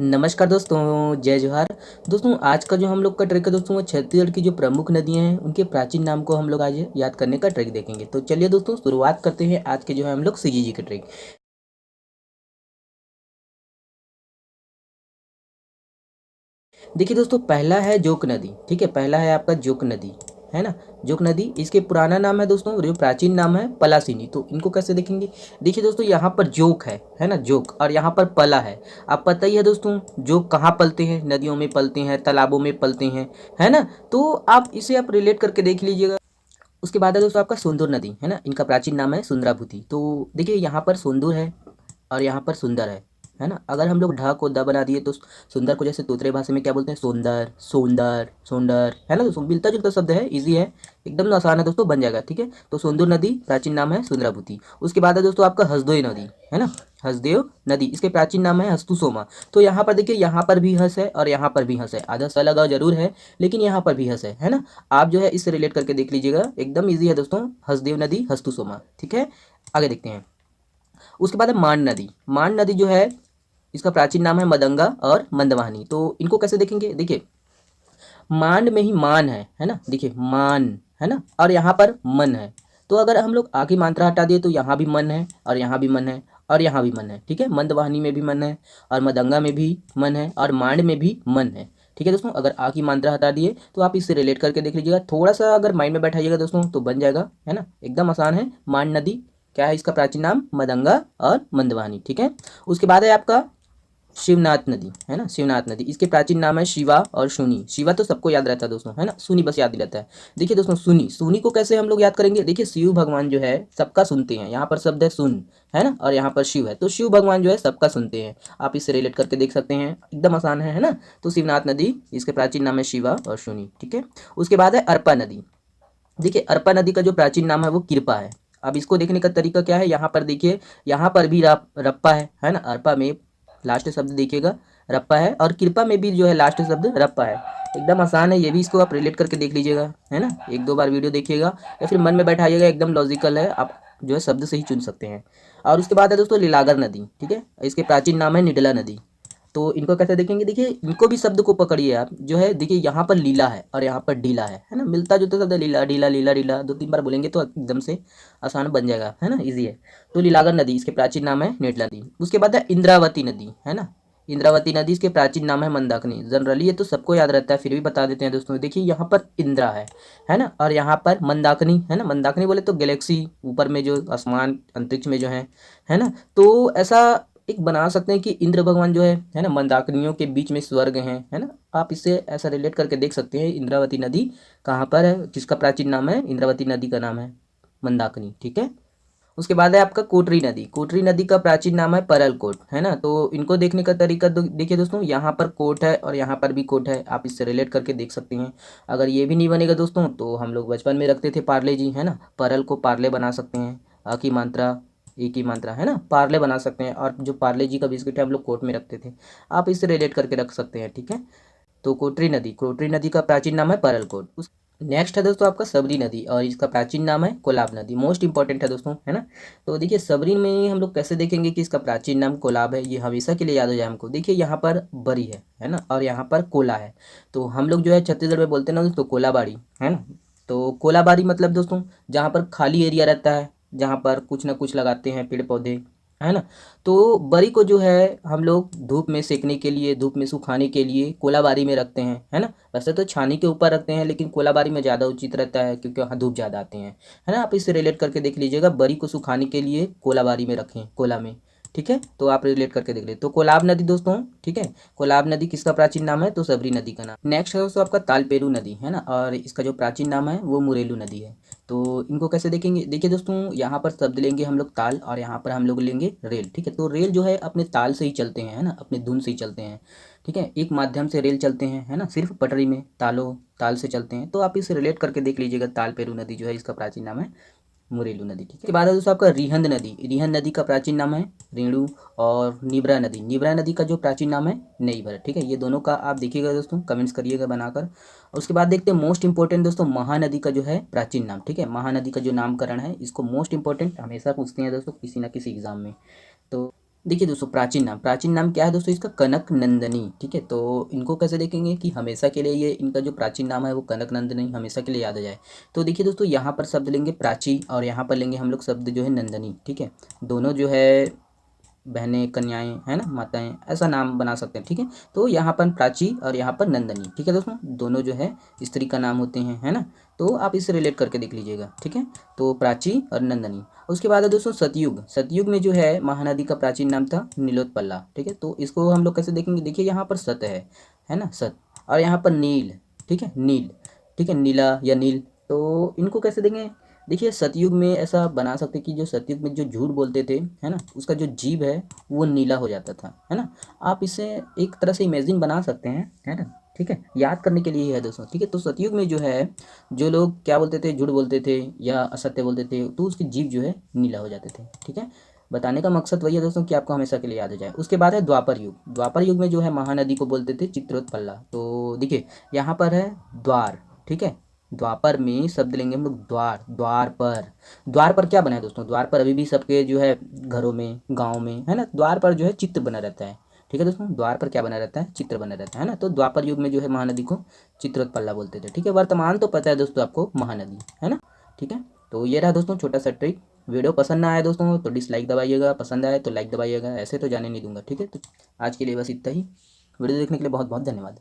नमस्कार दोस्तों, जय जोहार। दोस्तों आज का जो हम लोग का ट्रिक है दोस्तों, वो छत्तीसगढ़ की जो प्रमुख नदियां हैं उनके प्राचीन नाम को हम लोग आज याद करने का ट्रिक देखेंगे। तो चलिए दोस्तों शुरुआत करते हैं आज के जो है हम लोग सीजीजी के ट्रिक। देखिए दोस्तों, पहला है जोक नदी। ठीक है, पहला है आपका जोक नदी, है ना। जोक नदी, इसके पुराना नाम है दोस्तों, जो प्राचीन नाम है पलासिनी। तो इनको कैसे देखेंगे? देखिए दोस्तों, यहाँ पर जोक है ना, जोक, और यहाँ पर पला है। आप पता ही है दोस्तों, जोक कहाँ पलते हैं? नदियों में पलते हैं, तालाबों में पलते हैं, है ना। तो आप इसे आप रिलेट करके देख लीजिएगा। उसके बाद है दोस्तों आपका सोंदूर नदी, है ना। इनका प्राचीन नाम है सुंदराभूति। तो देखिए यहाँ पर सोंदूर है और यहाँ पर सुंदर है ना। अगर हम लोग ढ को द बना दिए तो सुंदर को जैसे तोतरे भाषा में क्या बोलते हैं? सोंदर, सोंदर, सोंदर, है ना। दोस्तों मिलता जुलता शब्द है, इजी है, एकदम आसान है दोस्तों, बन जाएगा। ठीक है, तो सोंदूर नदी प्राचीन नाम है सुंदराभूति। उसके बाद है दोस्तों आपका हसदेव नदी, है ना। हसदेव नदी, इसके प्राचीन नाम है हस्तुसोमा। तो यहाँ पर देखिए, यहाँ पर भी हंस है और यहाँ पर भी हंस है। आधा सा लगा जरूर है, लेकिन यहाँ पर भी हंस है ना। आप जो है इससे रिलेट करके देख लीजिएगा, एकदम ईजी है दोस्तों। हसदेव नदी, हस्तुसोमा। ठीक है, आगे देखते हैं। उसके बाद है मान नदी। मान नदी जो है, इसका प्राचीन नाम है मदंगा और मंदवाहिनी। तो इनको कैसे देखेंगे? देखिए, मान में ही मान है ना। देखिए मान, है ना, और यहाँ पर मन है। तो अगर हम लोग आ की मात्रा हटा दिए तो यहाँ भी मन है और यहाँ भी मन है और यहाँ भी मन है। ठीक है, मंदवाहिनी में भी मन है और मदंगा में भी मन है और मांड में भी मन है। ठीक है दोस्तों, अगर आ की मात्रा हटा दिए तो आप इससे रिलेट करके देख लीजिएगा। थोड़ा सा अगर माइंड में बैठाइएगा दोस्तों तो बन जाएगा, है ना। एकदम आसान है। मान नदी क्या है? इसका प्राचीन नाम मदंगा और मंदवाहिनी। ठीक है, उसके बाद है आपका शिवनाथ नदी, है ना। शिवनाथ नदी, इसके प्राचीन नाम है शिवा और शूनी। शिवा तो सबको याद रहता है दोस्तों, है ना। शूनी बस याद नहीं रहता है। देखिए दोस्तों, सुनी, सुनी को कैसे हम लोग याद करेंगे? देखिए, शिव भगवान जो है सबका सुनते हैं। यहाँ पर शब्द है सुन, है ना, और यहाँ पर शिव है। तो शिव भगवान जो है सबका सुनते हैं। आप इससे रिलेट करके देख सकते हैं, एकदम आसान है ना। तो शिवनाथ नदी, इसके प्राचीन नाम है शिवा और शूनी। ठीक है, उसके बाद है अरपा नदी। देखिए, अरपा नदी का जो प्राचीन नाम है वो कृपा है। अब इसको देखने का तरीका क्या है? यहाँ पर देखिए, यहाँ पर भी रप्पा है ना। अरपा में लास्ट शब्द देखिएगा रप्पा है, और कृपा में भी जो है लास्ट शब्द रप्पा है। एकदम आसान है, ये भी इसको आप रिलेट करके देख लीजिएगा, है ना। एक दो बार वीडियो देखिएगा या फिर मन में बैठाइएगा, एकदम लॉजिकल है, आप जो है शब्द से ही चुन सकते हैं। और उसके बाद है दोस्तों लीलागर नदी। ठीक है, इसके प्राचीन नाम है निडला नदी। तो इनको कैसे देखेंगे? देखिए, इनको भी शब्द को पकड़िए आप, जो है देखिए, यहाँ पर लीला है और यहाँ पर ढीला है ना। मिलता जुलता शब्द है, लीला ढीला, लीला ढीला, दो तीन बार बोलेंगे तो एकदम से आसान बन जाएगा, है ना, इजी है। तो लीलागर नदी, इसके प्राचीन नाम है नेटला नदी। उसके बाद है इंद्रावती नदी, है ना। इंद्रावती नदी, इसके प्राचीन नाम है मंदाकिनी। जनरली ये तो सबको याद रहता है, फिर भी बता देते हैं दोस्तों। देखिए, यहाँ पर इंद्रा है ना, और यहाँ पर मंदाकिनी, है ना। मंदाकिनी बोले तो गैलेक्सी, ऊपर में जो आसमान अंतरिक्ष में जो है ना। तो ऐसा एक बना सकते हैं कि इंद्र भगवान जो है ना, मंदाकिनियों के बीच में स्वर्ग है ना। आप इससे ऐसा रिलेट करके देख सकते हैं। इंद्रावती नदी कहाँ पर है? किसका प्राचीन नाम है? इंद्रावती नदी का नाम है मंदाकिनी। ठीक है, उसके बाद है आपका कोटरी नदी। कोटरी नदी का प्राचीन नाम है परलकोट, है ना। तो इनको देखने का तरीका देखिए दोस्तों, यहाँ पर कोट है और यहाँ पर भी कोट है। आप इससे रिलेट करके देख सकते हैं। अगर ये भी नहीं बनेगा दोस्तों, तो हम लोग बचपन में रखते थे पार्ले जी, है ना। परल को पार्ले बना सकते हैं, अ की मात्रा, ए की मात्रा, है ना, पार्ले बना सकते हैं। और जो पार्ले जी का बिस्किट है हम लोग कोट में रखते थे। आप इससे रिलेट करके रख सकते हैं। ठीक है, तो कोटरी नदी, कोटरी नदी का प्राचीन नाम है परलकोट। उस नेक्स्ट है दोस्तों आपका सबरी नदी, और इसका प्राचीन नाम है कोलाब नदी। मोस्ट इंपॉर्टेंट है दोस्तों, है ना। तो देखिए, सबरी में हम लोग कैसे देखेंगे कि इसका प्राचीन नाम कोलाब है? ये हमेशा के लिए याद हो जाए हमको। देखिए, यहाँ पर बरी है ना, और यहाँ पर कोला है। तो हम लोग जो है छत्तीसगढ़ में बोलते हैं ना दोस्तों, कोलाबाड़ी, है ना। तो कोलाबाड़ी मतलब दोस्तों, जहाँ पर खाली एरिया रहता है, जहाँ पर कुछ ना कुछ लगाते हैं पेड़ पौधे, है ना। तो बरी को जो है हम लोग धूप में सेकने के लिए, धूप में सुखाने के लिए कोलाबारी में रखते हैं, है ना। वैसे तो छानी के ऊपर रखते हैं, लेकिन कोलाबारी में ज़्यादा उचित रहता है, क्योंकि वहाँ धूप ज़्यादा आते हैं, है ना। आप इससे रिलेट करके देख लीजिएगा, बरी को सुखाने के लिए कोलाबारी में रखें, कोला में। ठीक है, तो आप रिलेट करके देख ले। तो कोलाब नदी दोस्तों, ठीक है, कोलाब नदी किसका प्राचीन नाम है? तो सबरी नदी का नाम। नेक्स्ट है दोस्तों आपका तालपेरू नदी, है ना, और इसका जो प्राचीन नाम है वो मुरेलू नदी है। तो इनको कैसे देखेंगे? देखिए दोस्तों, यहाँ पर शब्द लेंगे हम लोग ताल, और यहाँ पर हम लोग लेंगे रेल। ठीक है, तो रेल जो है अपने ताल से ही चलते हैं, है ना, अपने धुन से ही चलते हैं। ठीक है, एक माध्यम से रेल चलते हैं, है ना, सिर्फ पटरी में ताल से चलते हैं। तो आप इसे रिलेट करके देख लीजिएगा। तालपेरू नदी जो है, इसका प्राचीन नाम है मुरेलू नदी। ठीक है, इसके बाद है दोस्तों आपका रिहंद नदी। रिहंद नदी का प्राचीन नाम है रेणु। और निब्रा नदी, निब्रा नदी का जो प्राचीन नाम है नईबर। ठीक है, ये दोनों का आप देखिएगा दोस्तों, कमेंट्स करिएगा बनाकर। और उसके बाद देखते हैं मोस्ट इंपॉर्टेंट दोस्तों, महानदी का जो है प्राचीन नाम। ठीक है, महानदी का जो नामकरण है, इसको मोस्ट इंपॉर्टेंट हमेशा पूछते हैं दोस्तों किसी ना किसी एग्जाम में। तो देखिए दोस्तों, प्राचीन नाम क्या है दोस्तों इसका? कनक नंदनी। ठीक है, तो इनको कैसे देखेंगे कि हमेशा के लिए ये इनका जो प्राचीन नाम है वो कनक नंदनी हमेशा के लिए याद आ जाए। तो देखिए दोस्तों, यहाँ पर शब्द लेंगे प्राची और यहाँ पर लेंगे हम लोग शब्द जो है नंदनी। ठीक है, दोनों जो है बहनें, कन्याएं, है ना, माताएं, ऐसा नाम बना सकते हैं। ठीक है, तो यहाँ पर प्राची और यहाँ पर नंदनी। ठीक है दोस्तों, दोनों जो है स्त्री का नाम होते हैं, है ना। तो आप इससे रिलेट करके देख लीजिएगा। ठीक है, तो प्राची और नंदनी। उसके बाद है दोस्तों सतयुग। सतयुग में जो है महानदी का प्राचीन नाम था नीलोत्पला। ठीक है, तो इसको हम लोग कैसे देखेंगे? देखिए यहाँ पर सत है ना, सत, और यहाँ पर नील। ठीक है, नील। ठीक है, नीला या नील। तो इनको कैसे देंगे? देखिए सतयुग में ऐसा बना सकते कि जो सतयुग में जो झूठ बोलते थे, है ना, उसका जो जीभ है वो नीला हो जाता था, है ना। आप इसे एक तरह से इमेजिन बना सकते हैं, है ना। ठीक है, याद करने के लिए ही है दोस्तों। ठीक है, तो सतयुग में जो है जो लोग क्या बोलते थे, झूठ बोलते थे या असत्य बोलते थे, तो उसकी जीभ जो है नीला हो जाते थे। ठीक है, बताने का मकसद वही है दोस्तों कि आपको हमेशा के लिए याद हो जाए। उसके बाद है द्वापर युग। द्वापर युग में जो है महानदी को बोलते थे चित्रोत्पला। तो देखिए यहाँ पर है द्वार। ठीक है, द्वापर में शब्द लेंगे हम लोग द्वार। द्वार पर, द्वार पर क्या बना है दोस्तों? द्वार पर अभी भी सबके जो है घरों में, गाँव में, है ना, द्वार पर जो है चित्र बना रहता है। ठीक है दोस्तों, द्वार पर क्या बना रहता है? चित्र बना रहता है ना। तो द्वापर युग में जो है महानदी को चित्रोत्पला बोलते थे। ठीक है, वर्तमान तो पता है दोस्तों आपको महानदी, है ना। ठीक है, तो ये रहा दोस्तों छोटा सा ट्रिक। वीडियो पसंद ना आए दोस्तों तो डिसलाइक दबाइएगा, पसंद आए तो लाइक दबाइएगा, ऐसे तो जाने नहीं दूंगा। ठीक है, तो आज के लिए बस इतना ही। वीडियो देखने के लिए बहुत बहुत धन्यवाद।